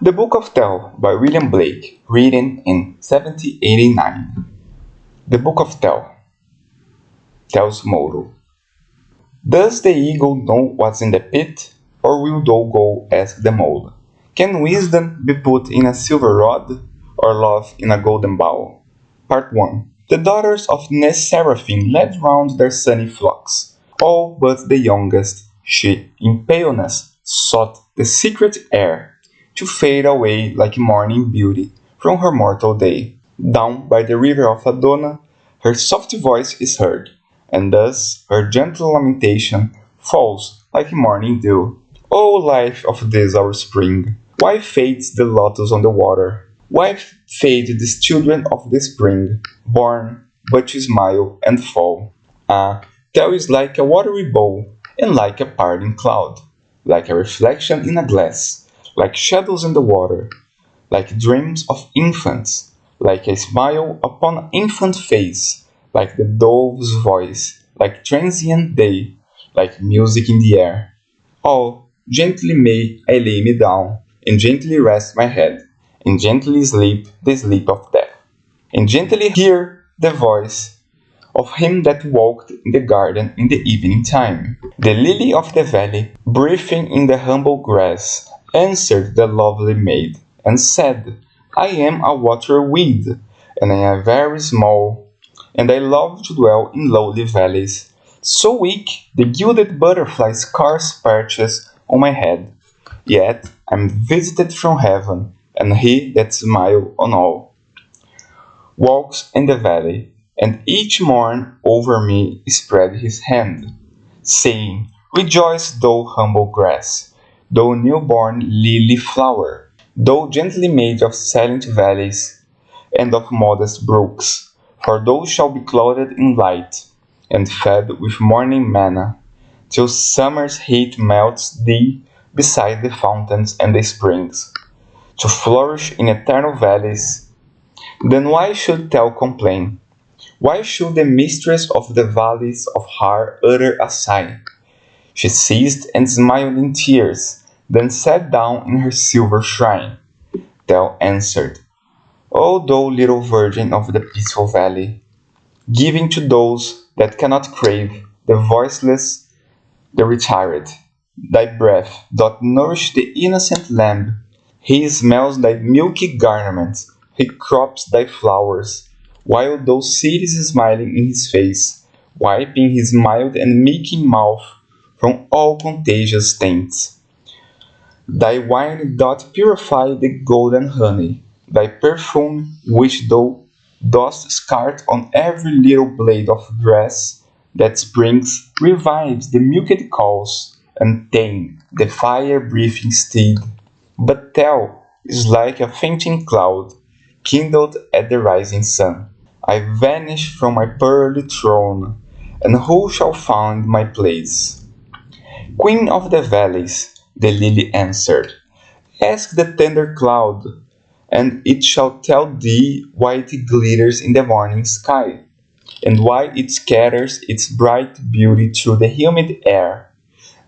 The Book of Thel by William Blake, written in 1789. The Book of Thel. Thel's motto. Does the eagle know what's in the pit, or will thou go ask the mole? Can wisdom be put in a silver rod, or love in a golden bowl? Part 1. The daughters of Mne Seraphim led round their sunny flocks, all but the youngest. She, in paleness, sought the secret air, to fade away like morning beauty from her mortal day. Down by the river of Adona, her soft voice is heard, and thus her gentle lamentation falls like morning dew. O life of this our spring, why fades the lotus on the water? Why fade these children of the spring, born but to smile and fall? Ah, Thel is like a watery bowl, and like a parting cloud, like a reflection in a glass, like shadows in the water, like dreams of infants, like a smile upon an infant face, like the dove's voice, like transient day, like music in the air. Oh, gently may I lay me down, and gently rest my head, and gently sleep the sleep of death, and gently hear the voice of him that walked in the garden in the evening time. The lily of the valley, breathing in the humble grass, answered the lovely maid, and said, I am a water weed, and I am very small, and I love to dwell in lowly valleys. So weak, the gilded butterfly scarce perches on my head, yet I'm visited from heaven, and he that smile on all walks in the valley, and each morn over me spread his hand, saying, Rejoice, thou humble grass, thou newborn lily flower, thou gently made of silent valleys and of modest brooks, for thou shalt be clothed in light, and fed with morning manna, till summer's heat melts thee beside the fountains and the springs, to flourish in eternal valleys. Then why should Thel complain? Why should the mistress of the valleys of Har utter a sigh? She ceased and smiled in tears, then sat down in her silver shrine. Thel answered, O thou little virgin of the peaceful valley, giving to those that cannot crave, the voiceless, the retired, thy breath doth nourish the innocent lamb. He smells thy milky garments, he crops thy flowers, while thou sittest smiling in his face, wiping his mild and meeking mouth from all contagious taints. Thy wine doth purify the golden honey, thy perfume which thou dost scatter on every little blade of grass that springs revives the milked cows, and tame the fire-breathing steed. But Thel is like a fainting cloud, kindled at the rising sun. I vanish from my pearly throne, and who shall find my place? Queen of the valleys, the lily answered, ask the tender cloud, and it shall tell thee why it glitters in the morning sky, and why it scatters its bright beauty through the humid air.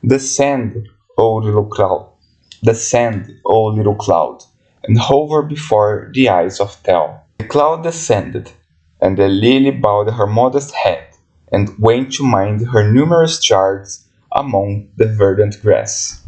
Descend, O little cloud, descend, O little cloud, and hover before the eyes of Thel. The cloud descended, and the lily bowed her modest head, and went to mind her numerous charges among the verdant grass.